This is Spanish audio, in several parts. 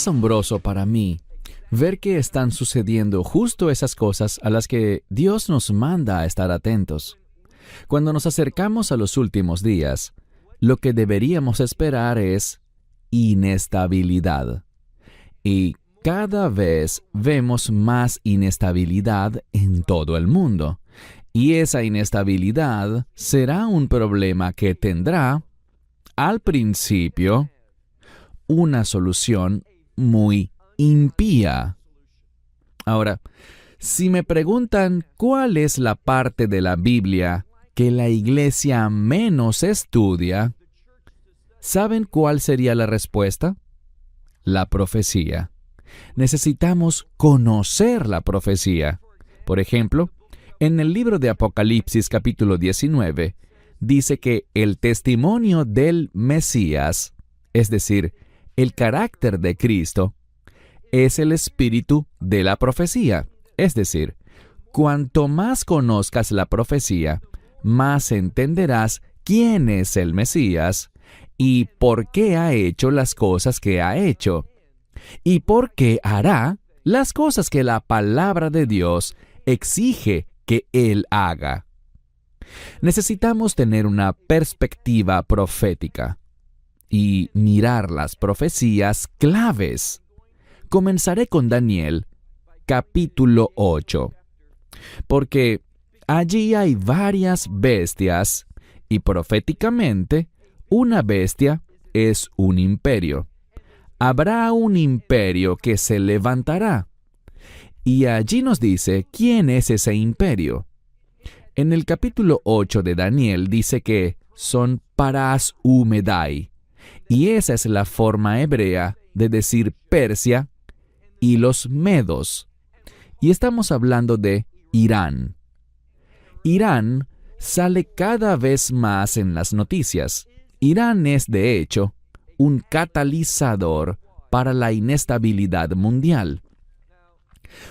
asombroso para mí ver que están sucediendo justo esas cosas a las que Dios nos manda a estar atentos. Cuando nos acercamos a los últimos días, lo que deberíamos esperar es inestabilidad. Y cada vez vemos más inestabilidad en todo el mundo. Y esa inestabilidad será un problema que tendrá, al principio, una solución muy impía. Ahora, si me preguntan cuál es la parte de la Biblia que la iglesia menos estudia, ¿saben cuál sería la respuesta? La profecía. Necesitamos conocer la profecía. Por ejemplo, en el libro de Apocalipsis capítulo 19, dice que el testimonio del Mesías, es decir, el carácter de Cristo, es el espíritu de la profecía. Es decir, cuanto más conozcas la profecía, más entenderás quién es el Mesías y por qué ha hecho las cosas que ha hecho, y por qué hará las cosas que la palabra de Dios exige que Él haga. Necesitamos tener una perspectiva profética y mirar las profecías claves. Comenzaré con Daniel, capítulo 8, porque allí hay varias bestias y proféticamente una bestia es un imperio. Habrá un imperio que se levantará. Y allí nos dice quién es ese imperio. En el capítulo 8 de Daniel dice que son Parás Umedai, y esa es la forma hebrea de decir Persia y los medos. Y estamos hablando de Irán. Irán sale cada vez más en las noticias. Irán es, de hecho, un catalizador para la inestabilidad mundial.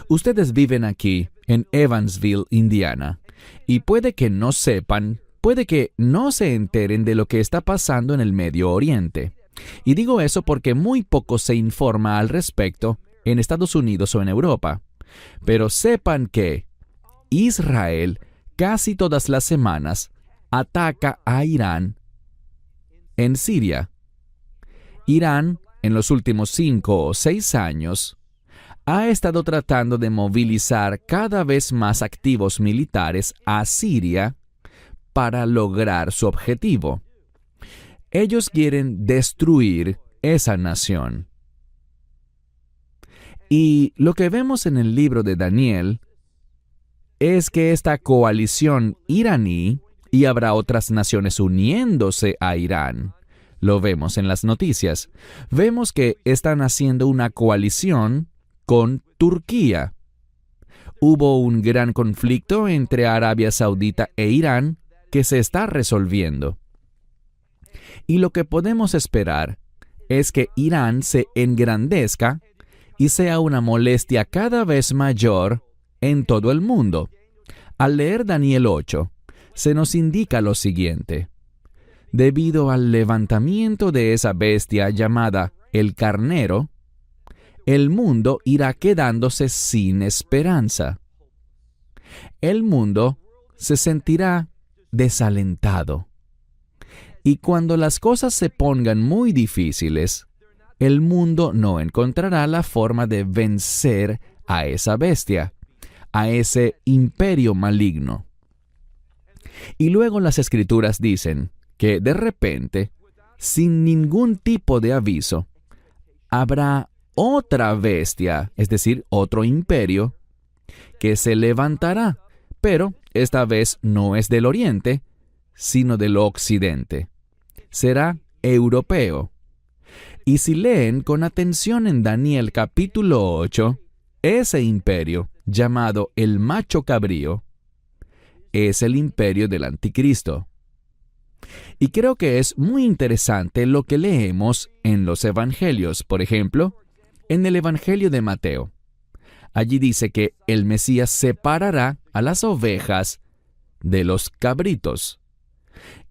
Ustedes viven aquí, en Evansville, Indiana, y puede que no sepan, puede que no se enteren de lo que está pasando en el Medio Oriente. Y digo eso porque muy poco se informa al respecto en Estados Unidos o en Europa. Pero sepan que Israel casi todas las semanas ataca a Irán en Siria. Irán, en los últimos 5 o 6 años, ha estado tratando de movilizar cada vez más activos militares a Siria para lograr su objetivo. Ellos quieren destruir esa nación. Y lo que vemos en el libro de Daniel es que esta coalición iraní, y habrá otras naciones uniéndose a Irán, lo vemos en las noticias. Vemos que están haciendo una coalición con Turquía. Hubo un gran conflicto entre Arabia Saudita e Irán que se está resolviendo. Y lo que podemos esperar es que Irán se engrandezca y sea una molestia cada vez mayor en todo el mundo. Al leer Daniel 8, se nos indica lo siguiente. Debido al levantamiento de esa bestia llamada el carnero, el mundo irá quedándose sin esperanza. El mundo se sentirá desalentado. Y cuando las cosas se pongan muy difíciles, el mundo no encontrará la forma de vencer a esa bestia, a ese imperio maligno. Y luego las Escrituras dicen que de repente, sin ningún tipo de aviso, habrá otra bestia, es decir, otro imperio, que se levantará, pero esta vez no es del oriente, sino del occidente. Será europeo. Y si leen con atención en Daniel capítulo 8, ese imperio, llamado el macho cabrío, es el imperio del anticristo. Y creo que es muy interesante lo que leemos en los evangelios. Por ejemplo, en el Evangelio de Mateo. Allí dice que el Mesías separará a las ovejas de los cabritos.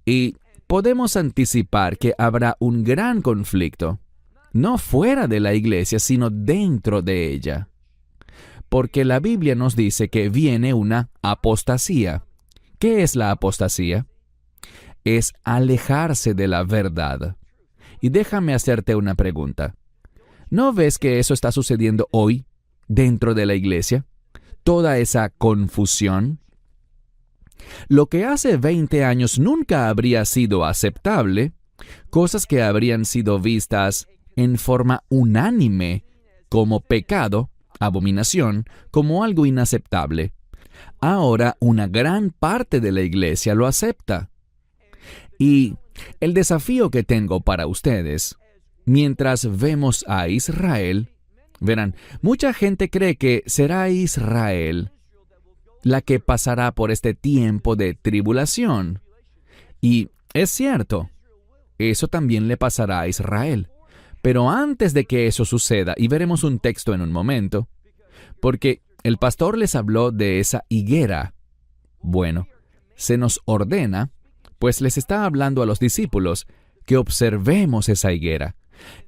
Y podemos anticipar que habrá un gran conflicto no fuera de la iglesia, sino dentro de ella. Porque la Biblia nos dice que viene una apostasía. ¿Qué es la apostasía? Es alejarse de la verdad. Y déjame hacerte una pregunta. ¿No ves que eso está sucediendo hoy dentro de la iglesia? Toda esa confusión. Lo que hace 20 años nunca habría sido aceptable, cosas que habrían sido vistas en forma unánime como pecado, abominación, como algo inaceptable. Ahora una gran parte de la iglesia lo acepta. Y el desafío que tengo para ustedes, mientras vemos a Israel, verán, mucha gente cree que será Israel la que pasará por este tiempo de tribulación. Y es cierto, eso también le pasará a Israel. Pero antes de que eso suceda, y veremos un texto en un momento, porque el pastor les habló de esa higuera. Bueno, se nos ordena, pues les está hablando a los discípulos, que observemos esa higuera.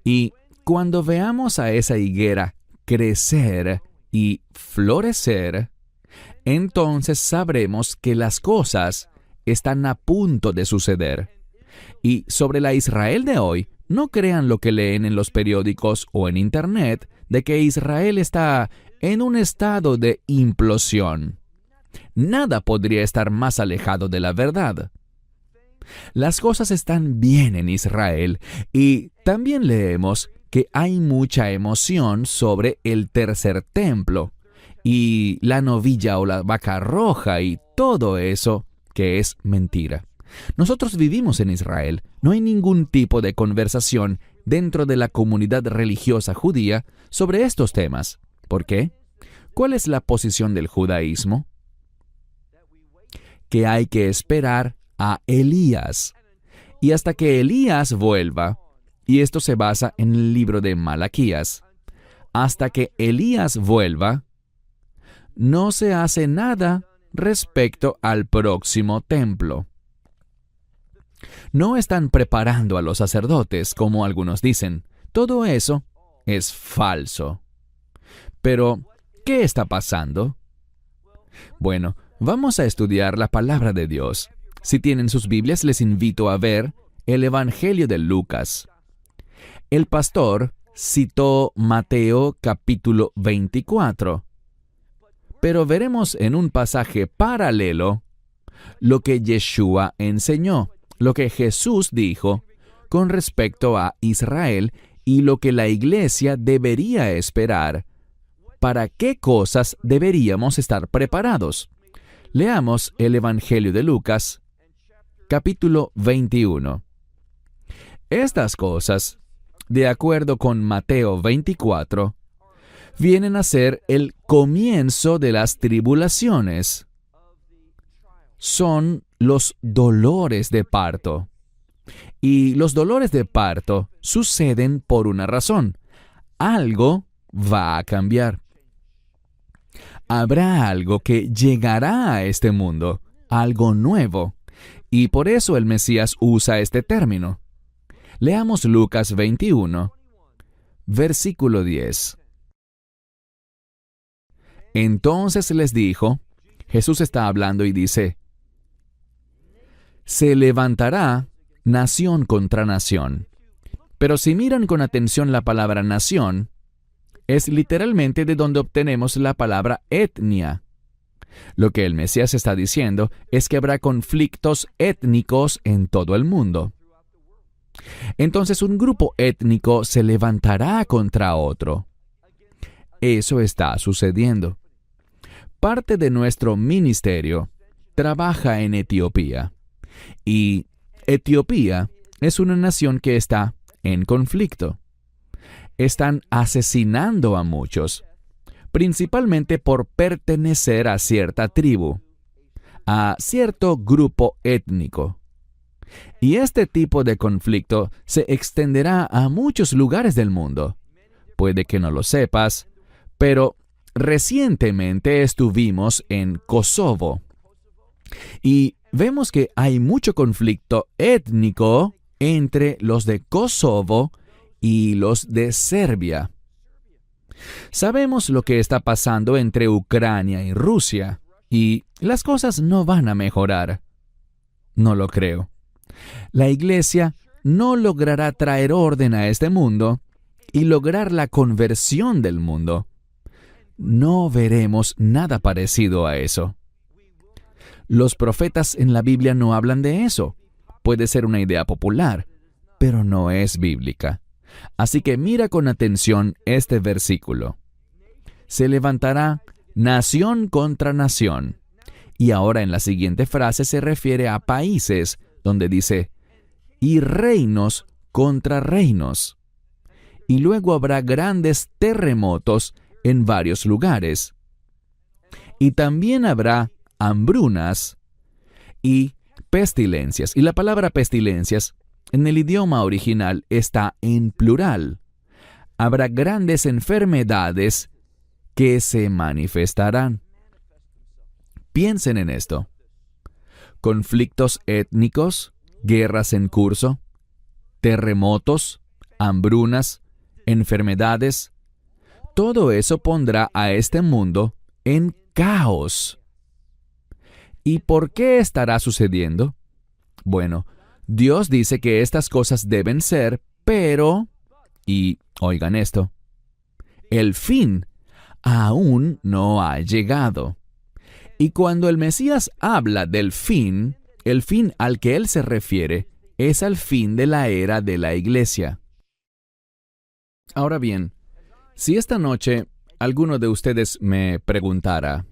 Y cuando veamos a esa higuera crecer y florecer, entonces sabremos que las cosas están a punto de suceder. Y sobre la Israel de hoy, no crean lo que leen en los periódicos o en Internet de que Israel está en un estado de implosión. Nada podría estar más alejado de la verdad. Las cosas están bien en Israel y también leemos que hay mucha emoción sobre el tercer templo y la novilla o la vaca roja y todo eso que es mentira. Nosotros vivimos en Israel. No hay ningún tipo de conversación dentro de la comunidad religiosa judía sobre estos temas. ¿Por qué? ¿Cuál es la posición del judaísmo? Que hay que esperar a Elías. Y hasta que Elías vuelva, y esto se basa en el libro de Malaquías, hasta que Elías vuelva, no se hace nada respecto al próximo templo. No están preparando a los sacerdotes, como algunos dicen. Todo eso es falso. Pero, ¿qué está pasando? Bueno, vamos a estudiar la palabra de Dios. Si tienen sus Biblias, les invito a ver el Evangelio de Lucas. El pastor citó Mateo capítulo 24. Pero veremos en un pasaje paralelo lo que Yeshua enseñó, lo que Jesús dijo con respecto a Israel y lo que la iglesia debería esperar. ¿Para qué cosas deberíamos estar preparados? Leamos el Evangelio de Lucas, capítulo 21. Estas cosas, de acuerdo con Mateo 24, vienen a ser el comienzo de las tribulaciones. Son los dolores de parto. Y los dolores de parto suceden por una razón. Algo va a cambiar. Habrá algo que llegará a este mundo, algo nuevo. Y por eso el Mesías usa este término. Leamos Lucas 21, versículo 10. Entonces les dijo, Jesús está hablando y dice, se levantará nación contra nación. Pero si miran con atención la palabra nación, es literalmente de donde obtenemos la palabra etnia. Lo que el Mesías está diciendo es que habrá conflictos étnicos en todo el mundo. Entonces un grupo étnico se levantará contra otro. Eso está sucediendo. Parte de nuestro ministerio trabaja en Etiopía. Y Etiopía es una nación que está en conflicto. Están asesinando a muchos, principalmente por pertenecer a cierta tribu, a cierto grupo étnico. Y este tipo de conflicto se extenderá a muchos lugares del mundo. Puede que no lo sepas, pero recientemente estuvimos en Kosovo. Y vemos que hay mucho conflicto étnico entre los de Kosovo y los de Serbia. Sabemos lo que está pasando entre Ucrania y Rusia, y las cosas no van a mejorar. No lo creo. La Iglesia no logrará traer orden a este mundo y lograr la conversión del mundo. No veremos nada parecido a eso. Los profetas en la Biblia no hablan de eso. Puede ser una idea popular, pero no es bíblica. Así que mira con atención este versículo. Se levantará nación contra nación. Y ahora en la siguiente frase se refiere a países, donde dice, y reinos contra reinos. Y luego habrá grandes terremotos en varios lugares. Y también habrá hambrunas y pestilencias. Y la palabra pestilencias en el idioma original está en plural. Habrá grandes enfermedades que se manifestarán. Piensen en esto. Conflictos étnicos, guerras en curso, terremotos, hambrunas, enfermedades. Todo eso pondrá a este mundo en caos. ¿Y por qué estará sucediendo? Bueno, Dios dice que estas cosas deben ser, pero, y oigan esto, el fin aún no ha llegado. Y cuando el Mesías habla del fin, el fin al que él se refiere es al fin de la era de la Iglesia. Ahora bien, si esta noche alguno de ustedes me preguntara,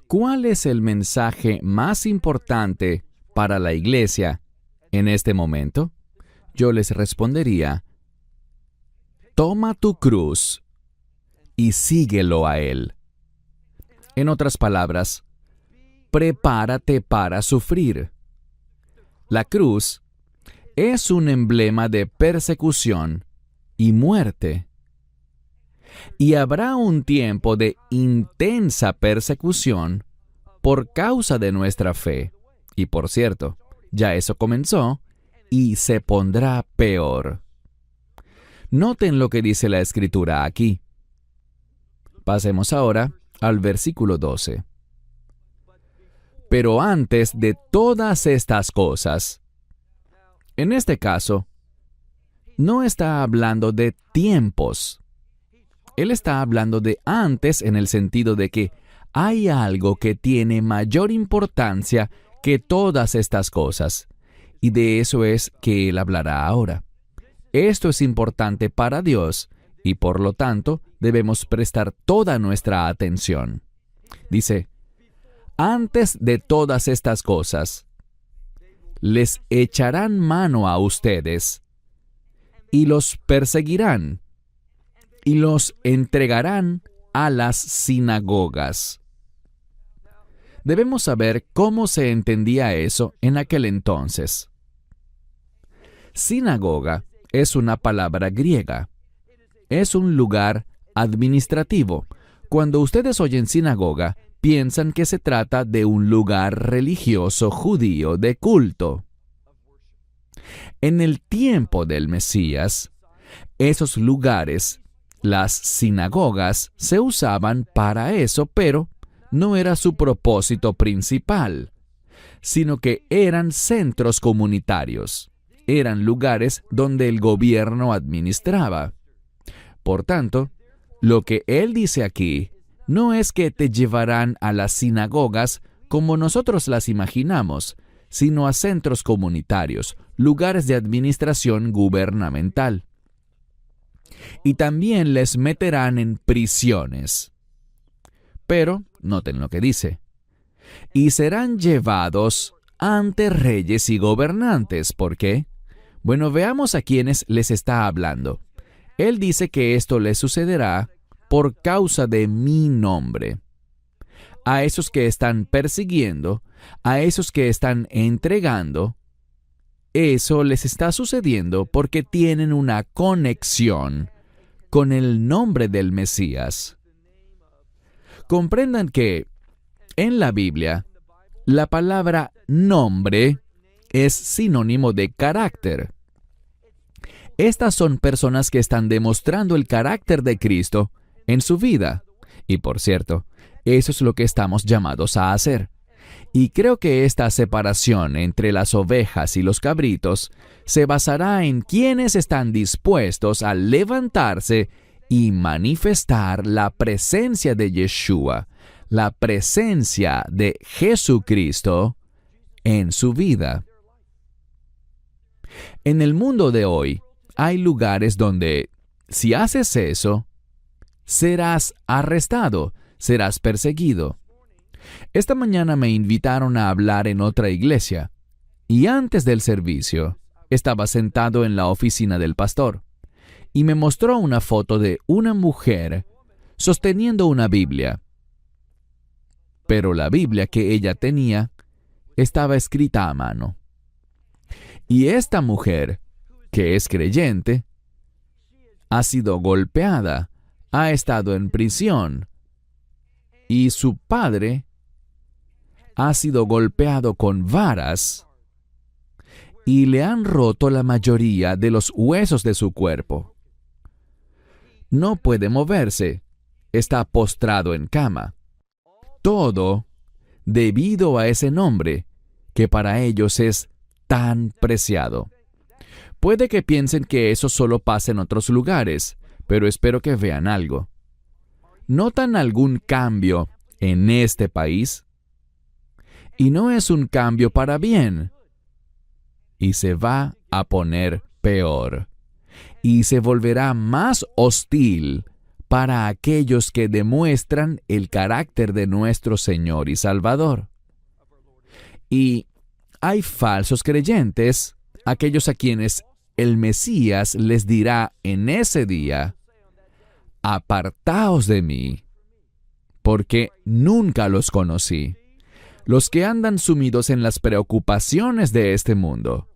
¿cuál es el mensaje más importante para la Iglesia en este momento? Yo les respondería, toma tu cruz y síguelo a Él. En otras palabras, prepárate para sufrir. La cruz es un emblema de persecución y muerte. Y habrá un tiempo de intensa persecución por causa de nuestra fe. Y por cierto, ya eso comenzó y se pondrá peor. Noten lo que dice la Escritura aquí. Pasemos ahora al versículo 12. Pero antes de todas estas cosas, en este caso, no está hablando de tiempos. Él está hablando de antes en el sentido de que hay algo que tiene mayor importancia que todas estas cosas. Y de eso es que Él hablará ahora. Esto es importante para Dios y por lo tanto debemos prestar toda nuestra atención. Dice, antes de todas estas cosas, les echarán mano a ustedes y los perseguirán y los entregarán a las sinagogas. Debemos saber cómo se entendía eso en aquel entonces. Sinagoga es una palabra griega. Es un lugar administrativo. Cuando ustedes oyen sinagoga, piensan que se trata de un lugar religioso judío de culto. En el tiempo del Mesías, esos lugares, las sinagogas, se usaban para eso, pero no era su propósito principal, sino que eran centros comunitarios. Eran lugares donde el gobierno administraba. Por tanto, lo que él dice aquí no es que te llevarán a las sinagogas como nosotros las imaginamos, sino a centros comunitarios, lugares de administración gubernamental. Y también les meterán en prisiones. Pero, noten lo que dice, y serán llevados ante reyes y gobernantes. ¿Por qué? Bueno, veamos a quiénes les está hablando. Él dice que esto les sucederá por causa de mi nombre. A esos que están persiguiendo, a esos que están entregando, eso les está sucediendo porque tienen una conexión con el nombre del Mesías. Comprendan que en la Biblia, la palabra nombre es sinónimo de carácter. Estas son personas que están demostrando el carácter de Cristo en su vida. Y por cierto, eso es lo que estamos llamados a hacer. Y creo que esta separación entre las ovejas y los cabritos se basará en quienes están dispuestos a levantarse y manifestar la presencia de Yeshua, la presencia de Jesucristo en su vida. En el mundo de hoy, hay lugares donde, si haces eso, serás arrestado, serás perseguido. Esta mañana me invitaron a hablar en otra iglesia, y antes del servicio, estaba sentado en la oficina del pastor, y me mostró una foto de una mujer sosteniendo una Biblia. Pero la Biblia que ella tenía estaba escrita a mano. Y esta mujer, que es creyente, ha sido golpeada, ha estado en prisión, y su padre ha sido golpeado con varas y le han roto la mayoría de los huesos de su cuerpo. No puede moverse, está postrado en cama. Todo debido a ese nombre que para ellos es tan preciado. Puede que piensen que eso solo pasa en otros lugares, pero espero que vean algo. ¿Notan algún cambio en este país? Y no es un cambio para bien. Y se va a poner peor. Y se volverá más hostil para aquellos que demuestran el carácter de nuestro Señor y Salvador. Y hay falsos creyentes, aquellos a quienes el Mesías les dirá en ese día: apartaos de mí, porque nunca los conocí. Los que andan sumidos en las preocupaciones de este mundo.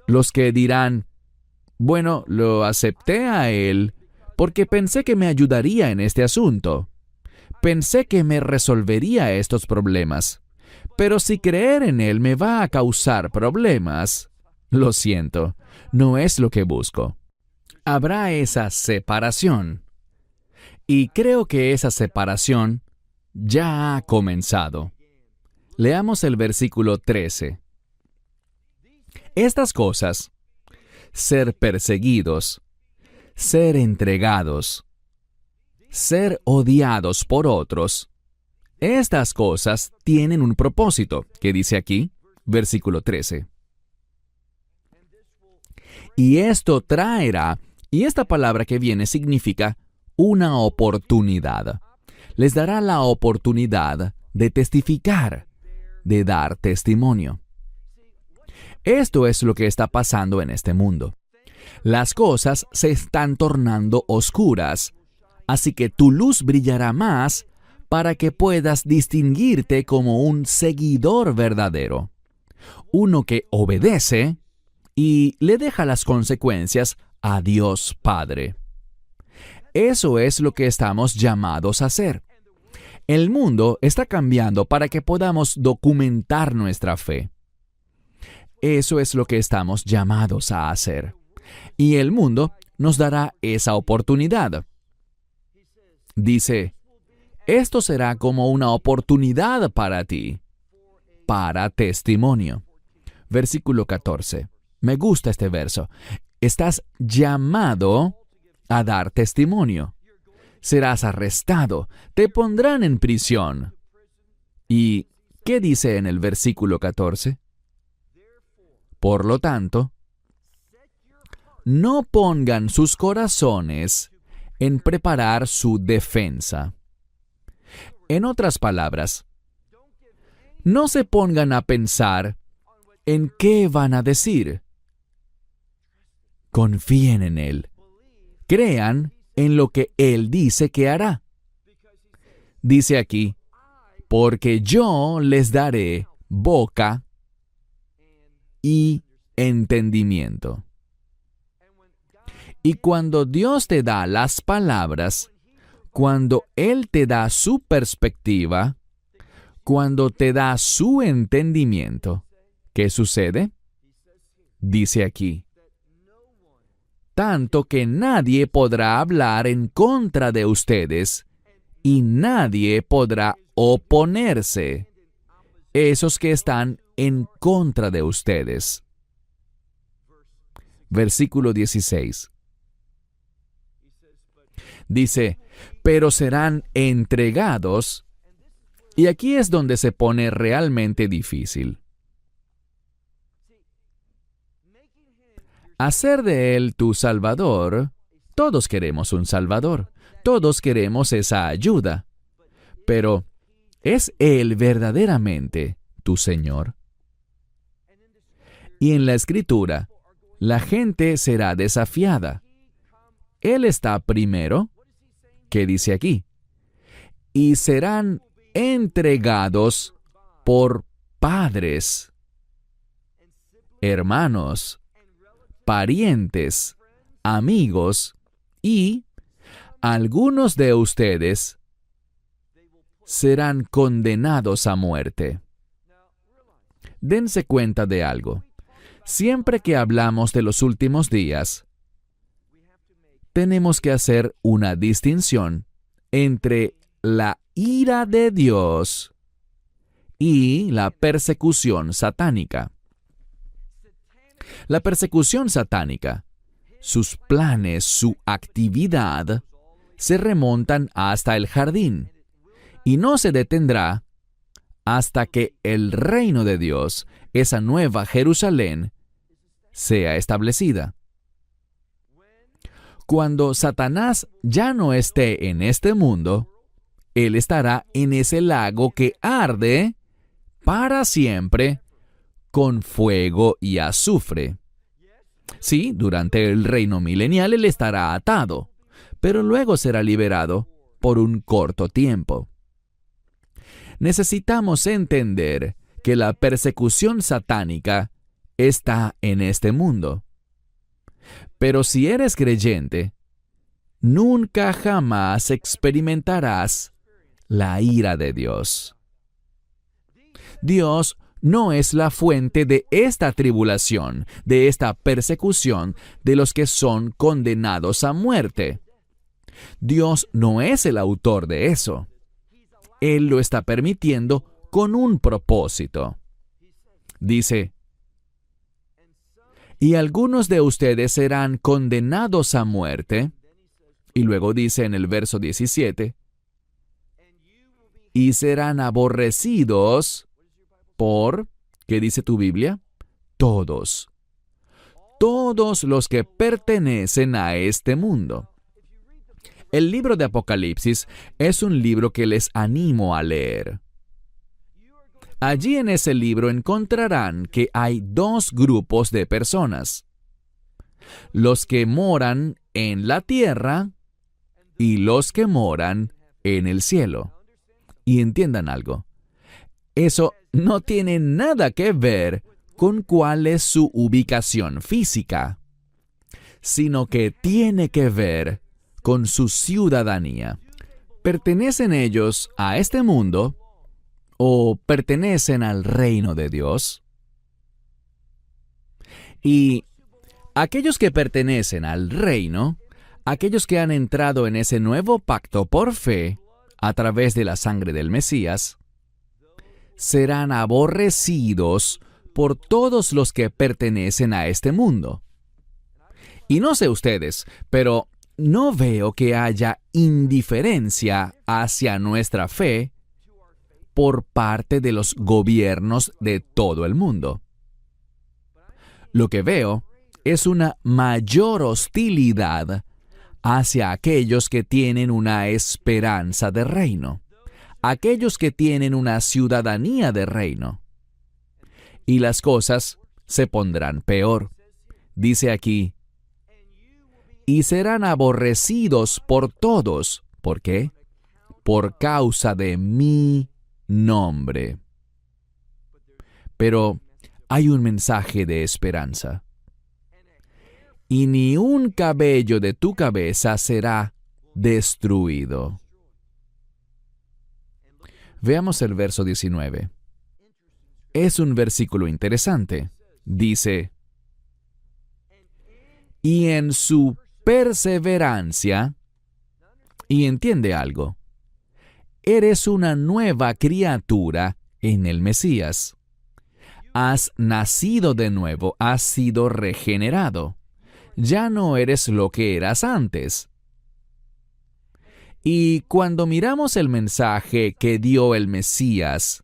Los que dirán: bueno, lo acepté a él porque pensé que me ayudaría en este asunto. Pensé que me resolvería estos problemas. Pero si creer en él me va a causar problemas, lo siento, no es lo que busco. Habrá esa separación. Y creo que esa separación ya ha comenzado. Leamos el versículo 13. Estas cosas, ser perseguidos, ser entregados, ser odiados por otros, estas cosas tienen un propósito, que dice aquí, versículo 13. Y esto traerá, y esta palabra que viene significa una oportunidad. Les dará la oportunidad de testificar, de dar testimonio. Esto es lo que está pasando en este mundo. Las cosas se están tornando oscuras, así que tu luz brillará más para que puedas distinguirte como un seguidor verdadero, uno que obedece y le deja las consecuencias a Dios Padre. Eso es lo que estamos llamados a hacer. El mundo está cambiando para que podamos documentar nuestra fe. Eso es lo que estamos llamados a hacer. Y el mundo nos dará esa oportunidad. Dice: esto será como una oportunidad para ti, para testimonio. Versículo 14. Me gusta este verso. Estás llamado a dar testimonio. Serás arrestado, te pondrán en prisión. ¿Y qué dice en el versículo 14? Por lo tanto, no pongan sus corazones en preparar su defensa. En otras palabras, no se pongan a pensar en qué van a decir. Confíen en Él. Crean en lo que Él dice que hará. Dice aquí: porque yo les daré boca y entendimiento. Y cuando Dios te da las palabras, cuando Él te da su perspectiva, cuando te da su entendimiento, ¿qué sucede? Dice aquí: tanto que nadie podrá hablar en contra de ustedes y nadie podrá oponerse, esos que están en contra de ustedes. Versículo 16. Dice, pero serán entregados, y aquí es donde se pone realmente difícil. Hacer de Él tu Salvador, todos queremos un Salvador, todos queremos esa ayuda, pero ¿es Él verdaderamente tu Señor? Y en la Escritura, la gente será desafiada. Él está primero, ¿qué dice aquí? Y serán entregados por padres, hermanos, parientes, amigos, y algunos de ustedes serán condenados a muerte. Dense cuenta de algo. Siempre que hablamos de los últimos días, tenemos que hacer una distinción entre la ira de Dios y la persecución satánica. La persecución satánica, sus planes, su actividad, se remontan hasta el jardín y no se detendrá hasta que el reino de Dios, esa nueva Jerusalén, sea establecida. Cuando Satanás ya no esté en este mundo, él estará en ese lago que arde para siempre con fuego y azufre. Sí, durante el reino milenial él estará atado, pero luego será liberado por un corto tiempo. Necesitamos entender que la persecución satánica está en este mundo. Pero si eres creyente, nunca jamás experimentarás la ira de Dios. Dios no es la fuente de esta tribulación, de esta persecución de los que son condenados a muerte. Dios no es el autor de eso. Él lo está permitiendo con un propósito. Dice, y algunos de ustedes serán condenados a muerte. Y luego dice en el verso 17, y serán aborrecidos por, ¿qué dice tu Biblia? Todos. Todos los que pertenecen a este mundo. El libro de Apocalipsis es un libro que les animo a leer. Allí en ese libro encontrarán que hay dos grupos de personas. Los que moran en la tierra y los que moran en el cielo. Y entiendan algo. Eso no tiene nada que ver con cuál es su ubicación física, sino que tiene que ver con su ciudadanía. ¿Pertenecen ellos a este mundo o pertenecen al reino de Dios? Y aquellos que pertenecen al reino, aquellos que han entrado en ese nuevo pacto por fe, a través de la sangre del Mesías, serán aborrecidos por todos los que pertenecen a este mundo. Y no sé ustedes, pero no veo que haya indiferencia hacia nuestra fe por parte de los gobiernos de todo el mundo. Lo que veo es una mayor hostilidad hacia aquellos que tienen una esperanza de reino, aquellos que tienen una ciudadanía de reino. Y las cosas se pondrán peor. Dice aquí, y serán aborrecidos por todos. ¿Por qué? Por causa de mi nombre. Pero hay un mensaje de esperanza. Y ni un cabello de tu cabeza será destruido. Veamos el verso 19. Es un versículo interesante. Dice, y en su perseverancia, y entiende algo, eres una nueva criatura en el Mesías. Has nacido de nuevo, has sido regenerado. Ya no eres lo que eras antes. Y cuando miramos el mensaje que dio el Mesías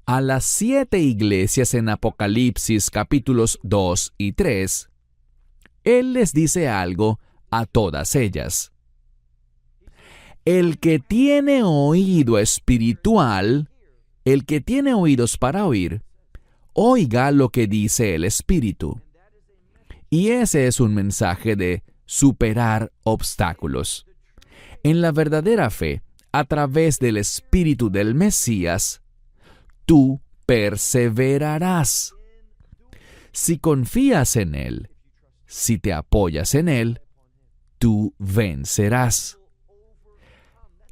a las 7 iglesias en Apocalipsis capítulos 2 y 3, Él les dice algo a todas ellas. El que tiene oído espiritual, el que tiene oídos para oír, oiga lo que dice el Espíritu. Y ese es un mensaje de superar obstáculos. En la verdadera fe, a través del Espíritu del Mesías, tú perseverarás. Si confías en Él, si te apoyas en Él, tú vencerás.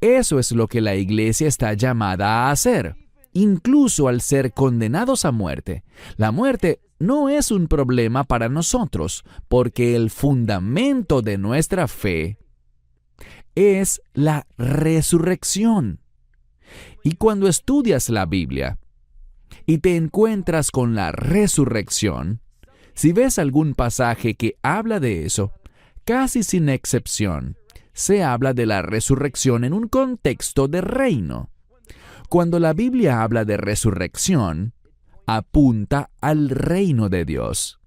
Eso es lo que la iglesia está llamada a hacer, incluso al ser condenados a muerte. La muerte no es un problema para nosotros, porque el fundamento de nuestra fe es la resurrección. Y cuando estudias la Biblia y te encuentras con la resurrección, si ves algún pasaje que habla de eso, casi sin excepción, se habla de la resurrección en un contexto de reino. Cuando la Biblia habla de resurrección, apunta al reino de Dios.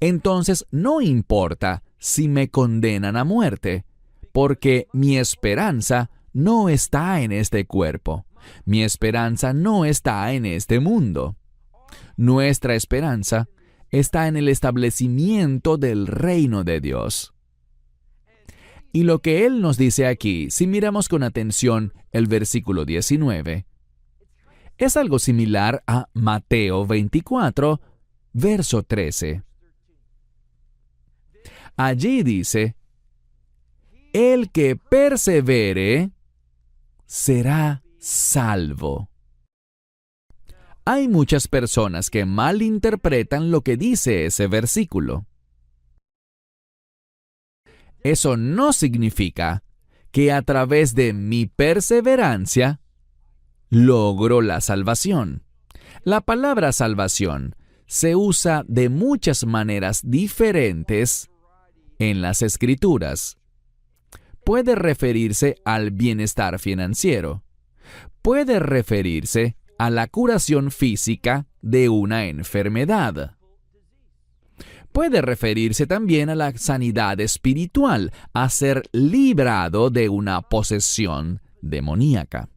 Entonces, no importa si me condenan a muerte, porque mi esperanza no está en este cuerpo. Mi esperanza no está en este mundo. Nuestra esperanza está en el establecimiento del reino de Dios. Y lo que Él nos dice aquí, si miramos con atención el versículo 19, es algo similar a Mateo 24, verso 13. Allí dice, el que persevere será salvo. Hay muchas personas que malinterpretan lo que dice ese versículo. Eso no significa que a través de mi perseverancia logro la salvación. La palabra salvación se usa de muchas maneras diferentes en las Escrituras. Puede referirse al bienestar financiero. Puede referirse a la curación física de una enfermedad. Puede referirse también a la sanidad espiritual, a ser librado de una posesión demoníaca.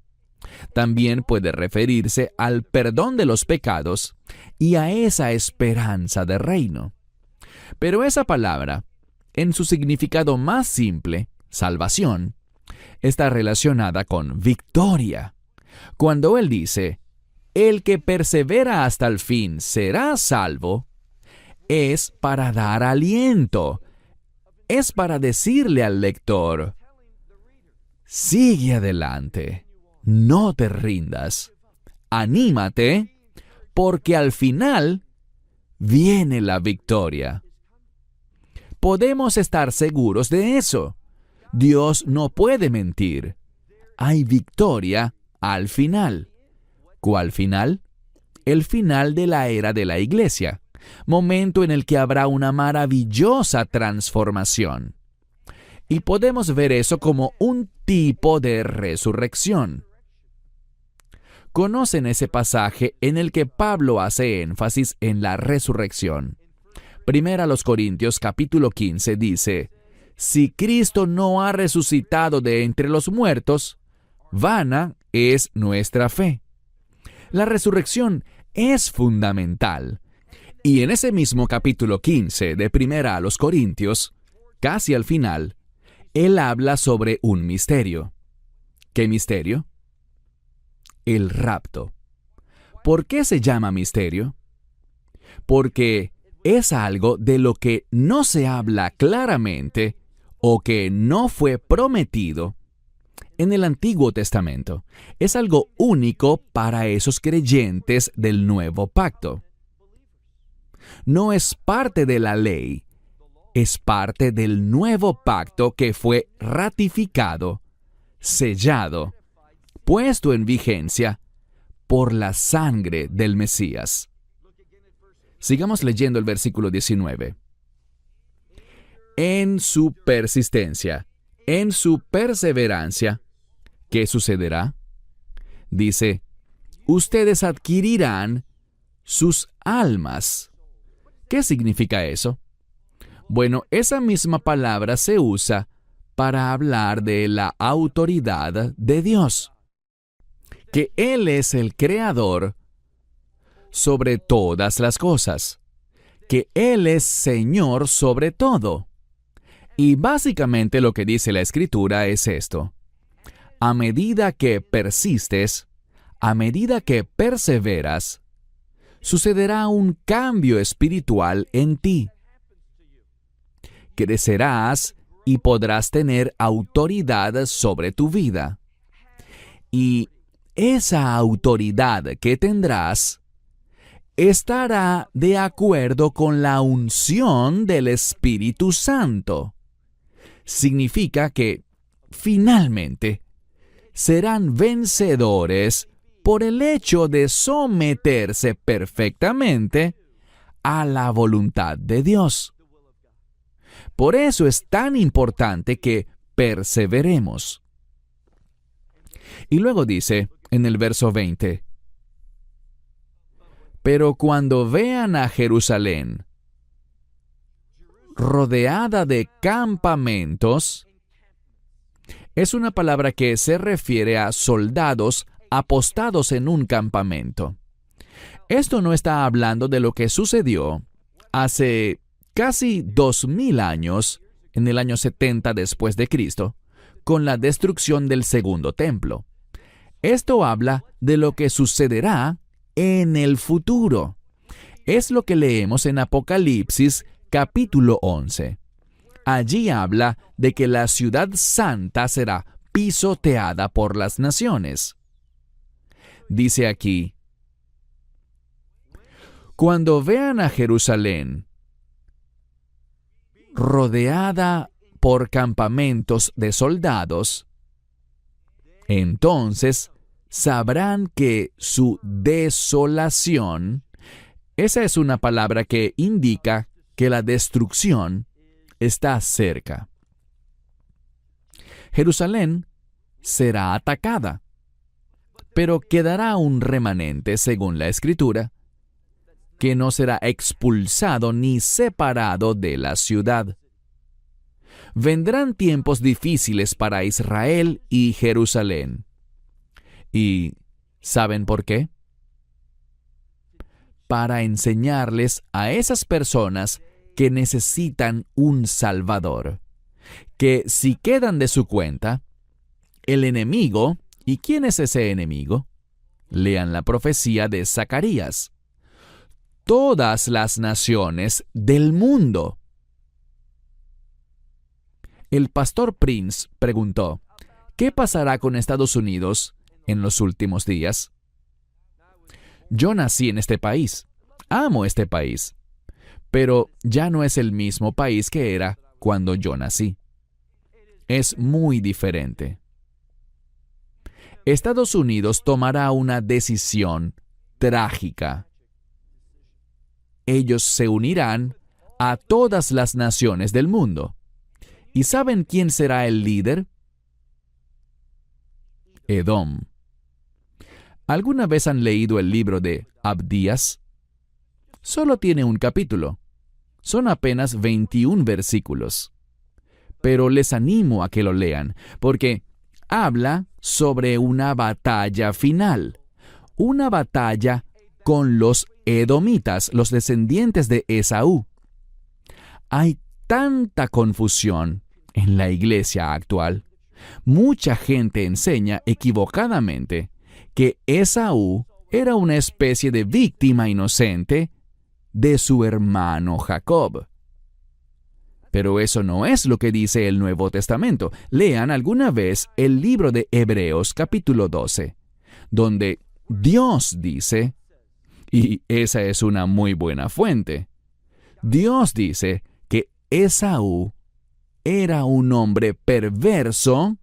También puede referirse al perdón de los pecados y a esa esperanza de reino. Pero esa palabra, en su significado más simple, salvación, está relacionada con victoria. Cuando Él dice, el que persevera hasta el fin será salvo, es para dar aliento, es para decirle al lector, sigue adelante, no te rindas, anímate, porque al final viene la victoria. Podemos estar seguros de eso. Dios no puede mentir. Hay victoria al final. ¿Cuál final? El final de la era de la iglesia, momento en el que habrá una maravillosa transformación. Y podemos ver eso como un tipo de resurrección. ¿Conocen ese pasaje en el que Pablo hace énfasis en la resurrección? Primera a los Corintios capítulo 15 dice, si Cristo no ha resucitado de entre los muertos, vana es nuestra fe. La resurrección es fundamental. Y en ese mismo capítulo 15 de Primera a los Corintios, casi al final, él habla sobre un misterio. ¿Qué misterio? El rapto. ¿Por qué se llama misterio? Porque es algo de lo que no se habla claramente o que no fue prometido en el Antiguo Testamento. Es algo único para esos creyentes del Nuevo Pacto. No es parte de la ley es parte del nuevo pacto que fue ratificado, sellado, puesto en vigencia por la sangre del Mesías. Sigamos leyendo el versículo 19. En su persistencia, en su perseverancia, ¿qué sucederá? Dice, ustedes adquirirán sus almas. ¿Qué significa eso? Bueno, esa misma palabra se usa para hablar de la autoridad de Dios, que Él es el creador sobre todas las cosas, que Él es Señor sobre todo. Y básicamente lo que dice la Escritura es esto: a medida que persistes, a medida que perseveras, sucederá un cambio espiritual en ti. Crecerás y podrás tener autoridad sobre tu vida. Y esa autoridad que tendrás estará de acuerdo con la unción del Espíritu Santo. Significa que, finalmente, serán vencedores por el hecho de someterse perfectamente a la voluntad de Dios. Por eso es tan importante que perseveremos. Y luego dice, en el verso 20, pero cuando vean a Jerusalén rodeada de campamentos, es una palabra que se refiere a soldados apostados en un campamento. Esto no está hablando de lo que sucedió hace casi 2000 años, en el año 70 después de Cristo, con la destrucción del segundo templo. Esto habla de lo que sucederá en el futuro. Es lo que leemos en Apocalipsis capítulo 11. Allí habla de que la ciudad santa será pisoteada por las naciones. Dice aquí, cuando vean a Jerusalén rodeada por campamentos de soldados, entonces sabrán que su desolación, esa es una palabra que indica que la destrucción está cerca. Jerusalén será atacada, pero quedará un remanente, según la Escritura, que no será expulsado ni separado de la ciudad. Vendrán tiempos difíciles para Israel y Jerusalén. ¿Y saben por qué? Para enseñarles a esas personas que necesitan un Salvador, que si quedan de su cuenta, el enemigo, ¿y quién es ese enemigo? Lean la profecía de Zacarías. Todas las naciones del mundo. El pastor Prince preguntó, ¿qué pasará con Estados Unidos en los últimos días? Yo nací en este país, amo este país, pero ya no es el mismo país que era cuando yo nací. Es muy diferente. Estados Unidos tomará una decisión trágica. Ellos se unirán a todas las naciones del mundo. ¿Y saben quién será el líder? Edom. ¿Alguna vez han leído el libro de Abdías? Solo tiene un capítulo. Son apenas 21 versículos. Pero les animo a que lo lean, porque habla sobre una batalla final. Una batalla con los edomitas, los descendientes de Esaú. Hay tanta confusión en la iglesia actual. Mucha gente enseña equivocadamente que Esaú era una especie de víctima inocente de su hermano Jacob. Pero eso no es lo que dice el Nuevo Testamento. Lean alguna vez el libro de Hebreos capítulo 12, donde Dios dice, y esa es una muy buena fuente, Dios dice que Esaú era un hombre perverso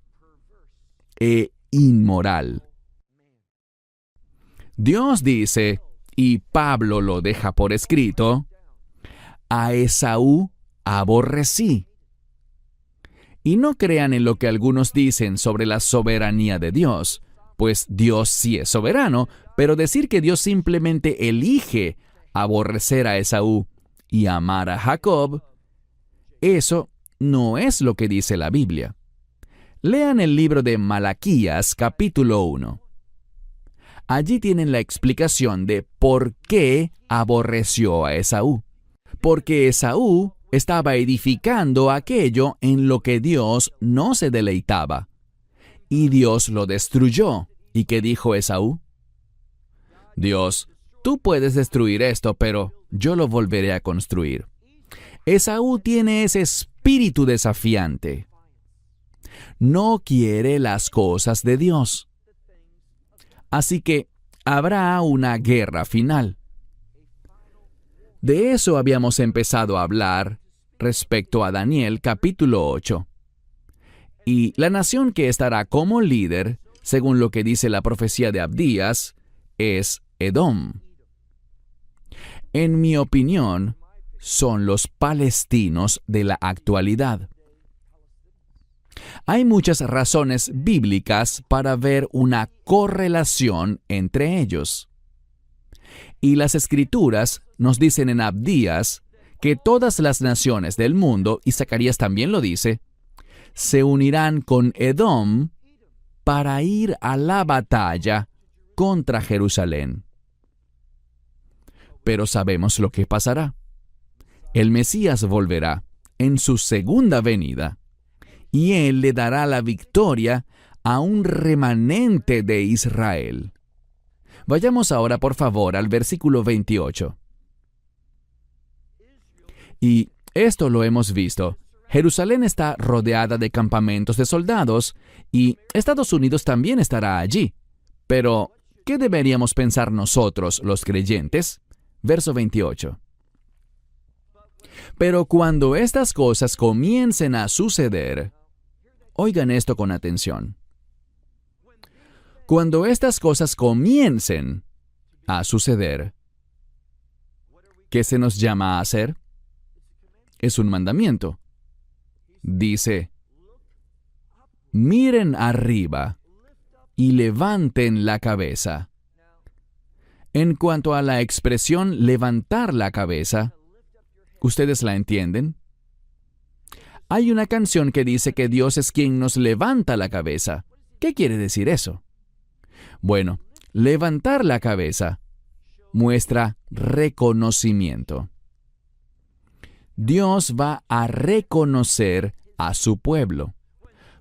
e inmoral. Dios dice, y Pablo lo deja por escrito, a Esaú aborrecí. Y no crean en lo que algunos dicen sobre la soberanía de Dios, pues Dios sí es soberano, pero decir que Dios simplemente elige aborrecer a Esaú y amar a Jacob, eso no es lo que dice la Biblia. Lean el libro de Malaquías, capítulo 1. Allí tienen la explicación de por qué aborreció a Esaú. Porque Esaú estaba edificando aquello en lo que Dios no se deleitaba. Y Dios lo destruyó. ¿Y qué dijo Esaú? Dios, tú puedes destruir esto, pero yo lo volveré a construir. Esaú tiene ese espíritu desafiante. No quiere las cosas de Dios. Así que habrá una guerra final. De eso habíamos empezado a hablar respecto a Daniel capítulo 8. Y la nación que estará como líder, según lo que dice la profecía de Abdías, es Edom. En mi opinión, son los palestinos de la actualidad. Hay muchas razones bíblicas para ver una correlación entre ellos. Y las Escrituras nos dicen en Abdías que todas las naciones del mundo, y Zacarías también lo dice, se unirán con Edom para ir a la batalla contra Jerusalén. Pero sabemos lo que pasará. El Mesías volverá en su segunda venida, y Él le dará la victoria a un remanente de Israel. Vayamos ahora, por favor, al versículo 28. Y esto lo hemos visto. Jerusalén está rodeada de campamentos de soldados, y Estados Unidos también estará allí. Pero, ¿qué deberíamos pensar nosotros, los creyentes? Verso 28. Pero cuando estas cosas comiencen a suceder, oigan esto con atención. Cuando estas cosas comiencen a suceder, ¿qué se nos llama a hacer? Es un mandamiento. Dice, miren arriba y levanten la cabeza. En cuanto a la expresión levantar la cabeza, ¿ustedes la entienden? Hay una canción que dice que Dios es quien nos levanta la cabeza. ¿Qué quiere decir eso? Bueno, levantar la cabeza muestra reconocimiento. Dios va a reconocer a su pueblo.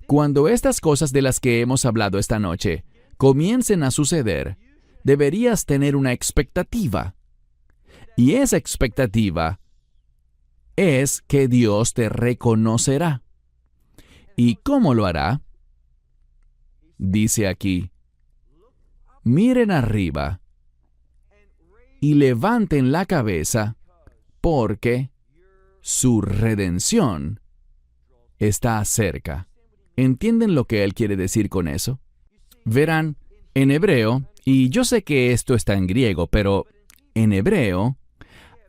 Cuando estas cosas de las que hemos hablado esta noche comiencen a suceder, deberías tener una expectativa. Y esa expectativa es que Dios te reconocerá. ¿Y cómo lo hará? Dice aquí, miren arriba y levanten la cabeza, porque su redención está cerca. ¿Entienden lo que él quiere decir con eso? Verán, en hebreo, y yo sé que esto está en griego, pero en hebreo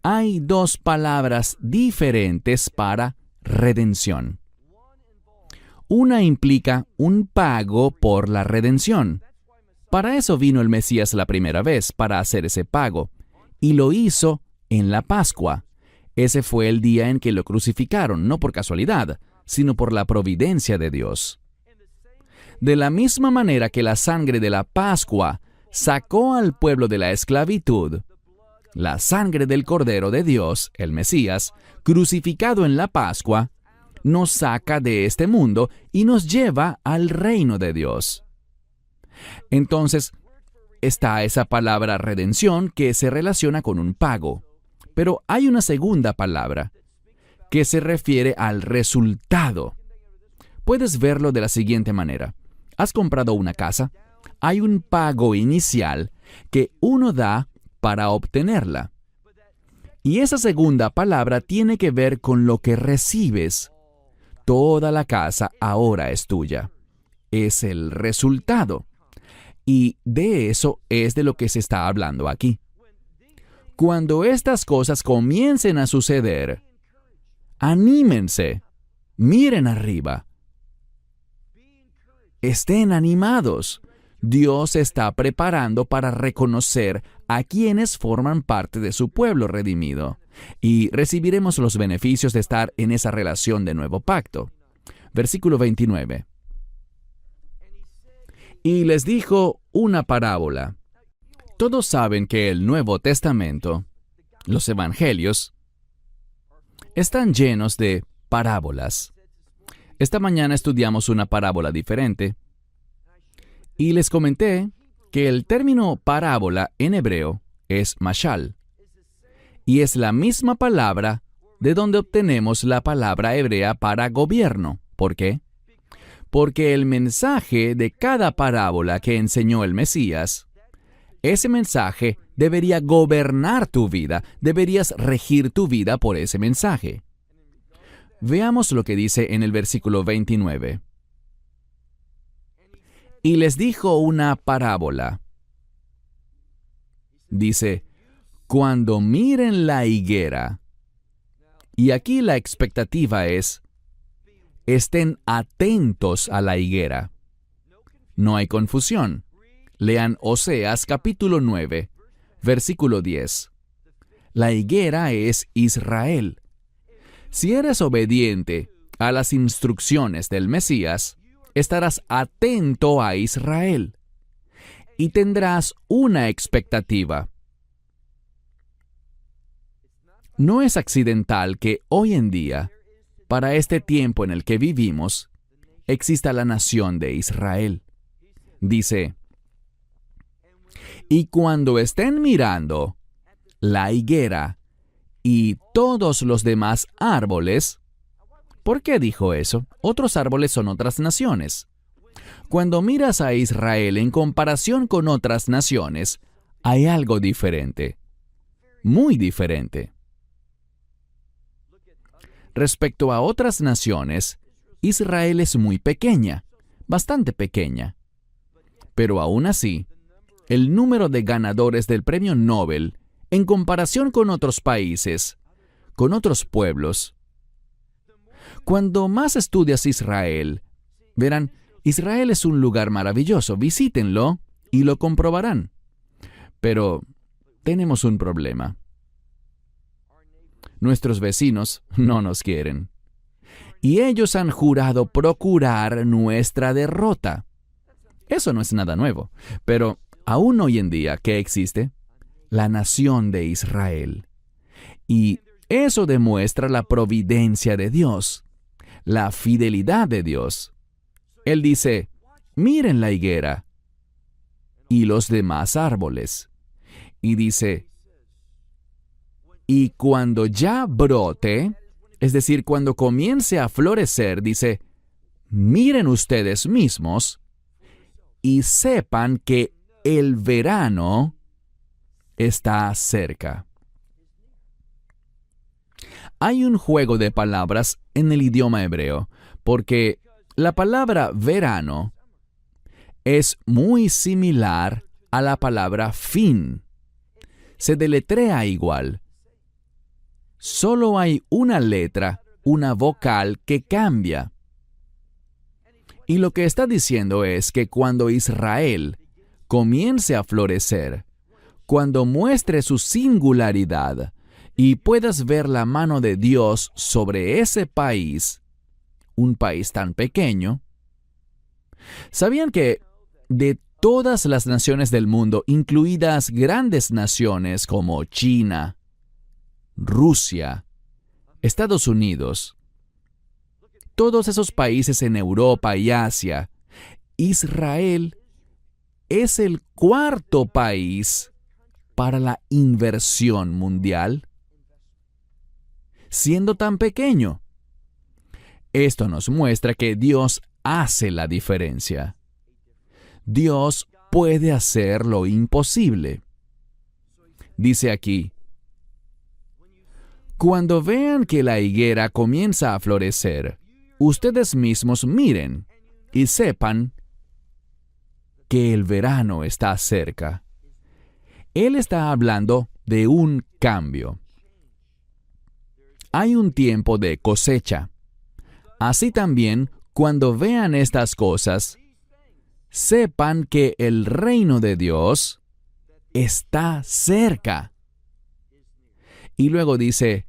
hay dos palabras diferentes para redención. Una implica un pago por la redención. Para eso vino el Mesías la primera vez, para hacer ese pago, y lo hizo en la Pascua. Ese fue el día en que lo crucificaron, no por casualidad, sino por la providencia de Dios. De la misma manera que la sangre de la Pascua sacó al pueblo de la esclavitud, la sangre del Cordero de Dios, el Mesías, crucificado en la Pascua, nos saca de este mundo y nos lleva al reino de Dios. Entonces, está esa palabra redención que se relaciona con un pago. Pero hay una segunda palabra que se refiere al resultado. Puedes verlo de la siguiente manera. Has comprado una casa. Hay un pago inicial que uno da para obtenerla. Y esa segunda palabra tiene que ver con lo que recibes. Toda la casa ahora es tuya. Es el resultado. Y de eso es de lo que se está hablando aquí. Cuando estas cosas comiencen a suceder, anímense, miren arriba, estén animados. Dios está preparando para reconocer a quienes forman parte de su pueblo redimido, y recibiremos los beneficios de estar en esa relación de nuevo pacto. Versículo 29. Y les dijo una parábola. Todos saben que el Nuevo Testamento, los Evangelios, están llenos de parábolas. Esta mañana estudiamos una parábola diferente y les comenté que el término parábola en hebreo es mashal y es la misma palabra de donde obtenemos la palabra hebrea para gobierno. ¿Por qué? Porque el mensaje de cada parábola que enseñó el Mesías, ese mensaje debería gobernar tu vida, deberías regir tu vida por ese mensaje. Veamos lo que dice en el versículo 29. Y les dijo una parábola. Dice, cuando miren la higuera, y aquí la expectativa es, estén atentos a la higuera. No hay confusión. Lean Oseas capítulo 9, versículo 10. La higuera es Israel. Si eres obediente a las instrucciones del Mesías, estarás atento a Israel y tendrás una expectativa. No es accidental que hoy en día, para este tiempo en el que vivimos, exista la nación de Israel. Dice, y cuando estén mirando la higuera y todos los demás árboles. ¿Por qué dijo eso? Otros árboles son otras naciones. Cuando miras a Israel en comparación con otras naciones, hay algo diferente. Muy diferente. Respecto a otras naciones, Israel es muy pequeña, bastante pequeña. Pero aún así, el número de ganadores del premio Nobel en comparación con otros países, con otros pueblos. Cuando más estudias Israel, verán, Israel es un lugar maravilloso, visítenlo y lo comprobarán. Pero tenemos un problema. Nuestros vecinos no nos quieren. Y ellos han jurado procurar nuestra derrota. Eso no es nada nuevo, pero aún hoy en día, ¿qué existe? La nación de Israel. Y eso demuestra la providencia de Dios, la fidelidad de Dios. Él dice, miren la higuera y los demás árboles. Y dice, y cuando ya brote, es decir, cuando comience a florecer, dice, miren ustedes mismos y sepan que el verano está cerca. Hay un juego de palabras en el idioma hebreo, porque la palabra verano es muy similar a la palabra fin. Se deletrea igual. Solo hay una letra, una vocal que cambia. Y lo que está diciendo es que cuando Israel comience a florecer, cuando muestre su singularidad y puedas ver la mano de Dios sobre ese país, un país tan pequeño, ¿sabían que de todas las naciones del mundo, incluidas grandes naciones como China, Rusia, Estados Unidos, todos esos países en Europa y Asia, Israel es el cuarto país para la inversión mundial, siendo tan pequeño? Esto nos muestra que Dios hace la diferencia. Dios puede hacer lo imposible. Dice aquí, Cuando vean que la higuera comienza a florecer, ustedes mismos miren y sepan que el verano está cerca. Él está hablando de un cambio. Hay un tiempo de cosecha. Así también, cuando vean estas cosas, sepan que el reino de Dios está cerca. Y luego dice,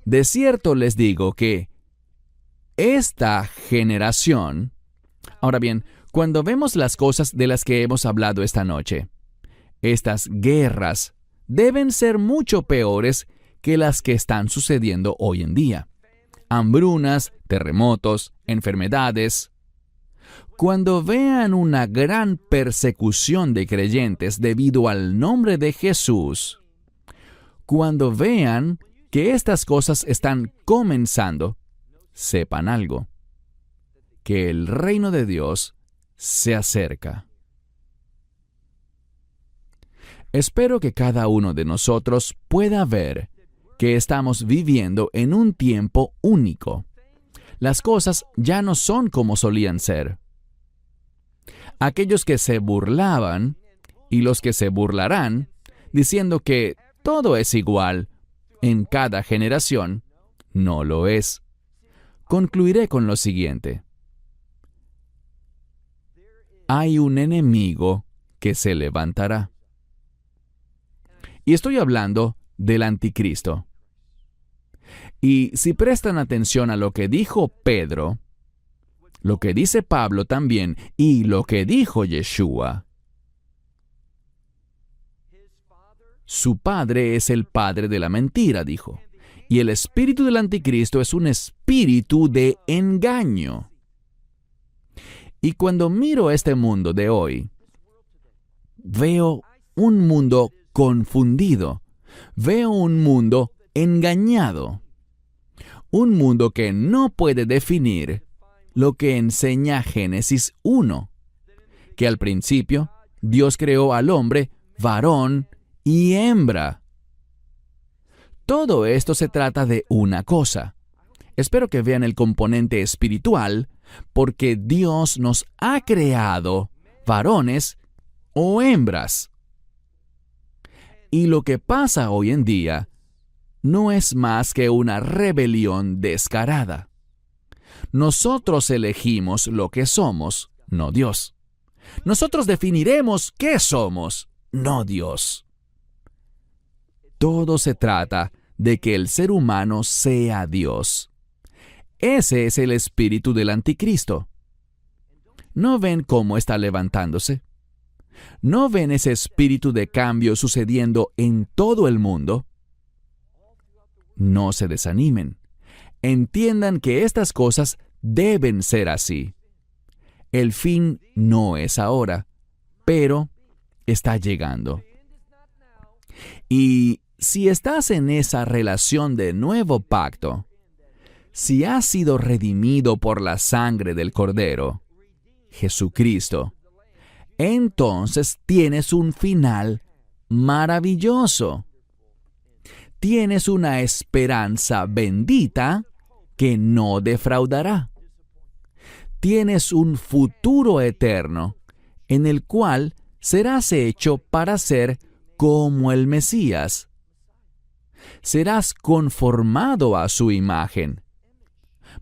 de cierto les digo que esta generación... Ahora bien, cuando vemos las cosas de las que hemos hablado esta noche, estas guerras deben ser mucho peores que las que están sucediendo hoy en día. Hambrunas, terremotos, enfermedades. Cuando vean una gran persecución de creyentes debido al nombre de Jesús, cuando vean que estas cosas están comenzando, sepan algo, que el reino de Dios se acerca. Espero que cada uno de nosotros pueda ver que estamos viviendo en un tiempo único. Las cosas ya no son como solían ser. Aquellos que se burlaban y los que se burlarán, diciendo que todo es igual en cada generación, no lo es. Concluiré con lo siguiente. Hay un enemigo que se levantará. Y estoy hablando del anticristo. Y si prestan atención a lo que dijo Pedro, lo que dice Pablo también, y lo que dijo Yeshua, su padre es el padre de la mentira, dijo. Y el espíritu del anticristo es un espíritu de engaño. Y cuando miro este mundo de hoy, veo un mundo confundido. Veo un mundo engañado. Un mundo que no puede definir lo que enseña Génesis 1, que al principio Dios creó al hombre varón y hembra. Todo esto se trata de una cosa. Espero que vean el componente espiritual, porque Dios nos ha creado varones o hembras. Y lo que pasa hoy en día no es más que una rebelión descarada. Nosotros elegimos lo que somos, no Dios. Nosotros definiremos qué somos, no Dios. Todo se trata de que el ser humano sea Dios. Ese es el espíritu del anticristo. ¿No ven cómo está levantándose? ¿No ven ese espíritu de cambio sucediendo en todo el mundo? No se desanimen. Entiendan que estas cosas deben ser así. El fin no es ahora, pero está llegando. Y si estás en esa relación de nuevo pacto, si has sido redimido por la sangre del Cordero, Jesucristo, entonces tienes un final maravilloso. Tienes una esperanza bendita que no defraudará. Tienes un futuro eterno en el cual serás hecho para ser como el Mesías. Serás conformado a su imagen.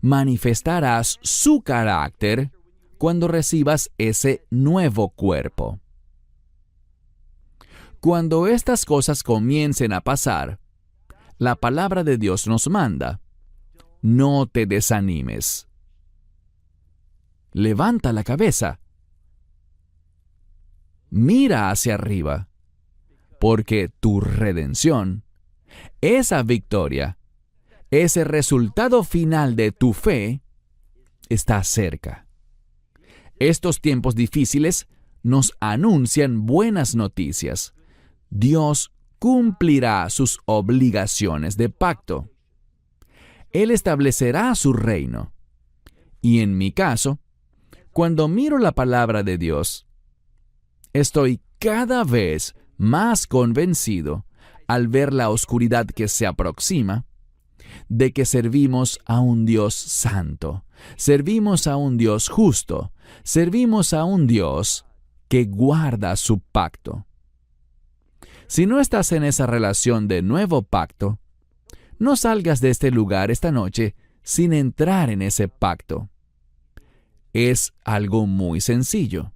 Manifestarás su carácter cuando recibas ese nuevo cuerpo. Cuando estas cosas comiencen a pasar, la palabra de Dios nos manda: no te desanimes. Levanta la cabeza. Mira hacia arriba, porque tu redención, esa victoria, ese resultado final de tu fe, está cerca. Estos tiempos difíciles nos anuncian buenas noticias. Dios cumplirá sus obligaciones de pacto. Él establecerá su reino. Y en mi caso, cuando miro la palabra de Dios, estoy cada vez más convencido al ver la oscuridad que se aproxima, de que servimos a un Dios santo, servimos a un Dios justo, servimos a un Dios que guarda su pacto. Si no estás en esa relación de nuevo pacto, no salgas de este lugar esta noche sin entrar en ese pacto. Es algo muy sencillo.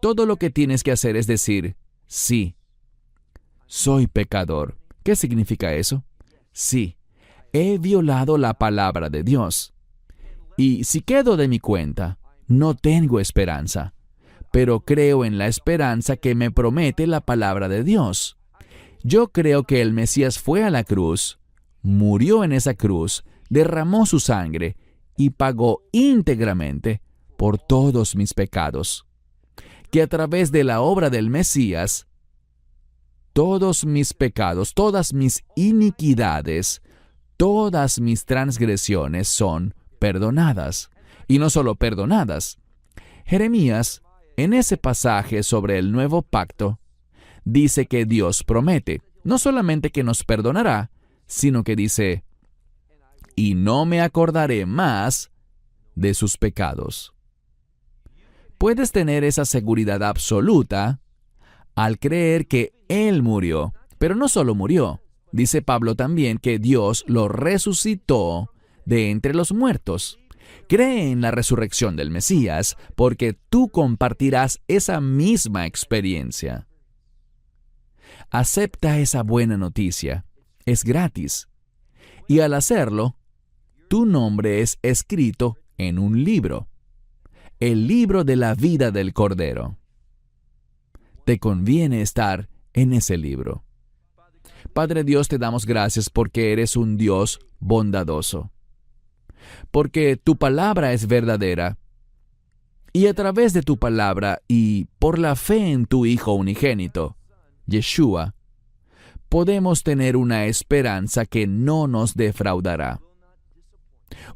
Todo lo que tienes que hacer es decir, sí, soy pecador. ¿Qué significa eso? Sí, he violado la palabra de Dios. Y si quedo de mi cuenta, no tengo esperanza, pero creo en la esperanza que me promete la palabra de Dios. Yo creo que el Mesías fue a la cruz, murió en esa cruz, derramó su sangre y pagó íntegramente por todos mis pecados. Que a través de la obra del Mesías, todos mis pecados, todas mis iniquidades, todas mis transgresiones son perdonadas. Y no solo perdonadas. Jeremías, en ese pasaje sobre el nuevo pacto, dice que Dios promete, no solamente que nos perdonará, sino que dice, y no me acordaré más de sus pecados. Puedes tener esa seguridad absoluta al creer que Él murió, pero no solo murió. Dice Pablo también que Dios lo resucitó de entre los muertos. Cree en la resurrección del Mesías porque tú compartirás esa misma experiencia. Acepta esa buena noticia. Es gratis. Y al hacerlo, tu nombre es escrito en un libro. El libro de la vida del Cordero. Te conviene estar en ese libro. Padre Dios, te damos gracias porque eres un Dios bondadoso. Porque tu palabra es verdadera. Y a través de tu palabra y por la fe en tu Hijo unigénito, Yeshua, podemos tener una esperanza que no nos defraudará.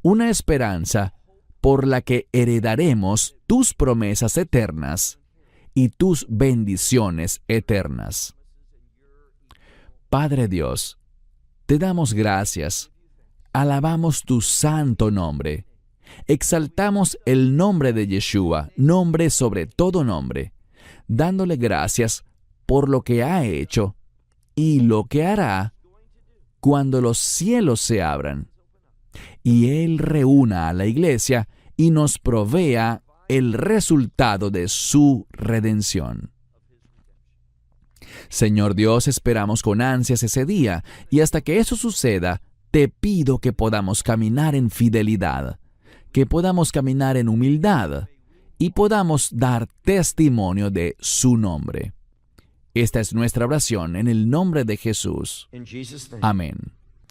Una esperanza por la que heredaremos tus promesas eternas y tus bendiciones eternas. Padre Dios, te damos gracias, alabamos tu santo nombre, exaltamos el nombre de Yeshua, nombre sobre todo nombre, dándole gracias por lo que ha hecho y lo que hará cuando los cielos se abran y Él reúna a la iglesia y nos provea el resultado de su redención. Señor Dios, esperamos con ansias ese día, y hasta que eso suceda, te pido que podamos caminar en fidelidad, que podamos caminar en humildad, y podamos dar testimonio de su nombre. Esta es nuestra oración en el nombre de Jesús. Amén.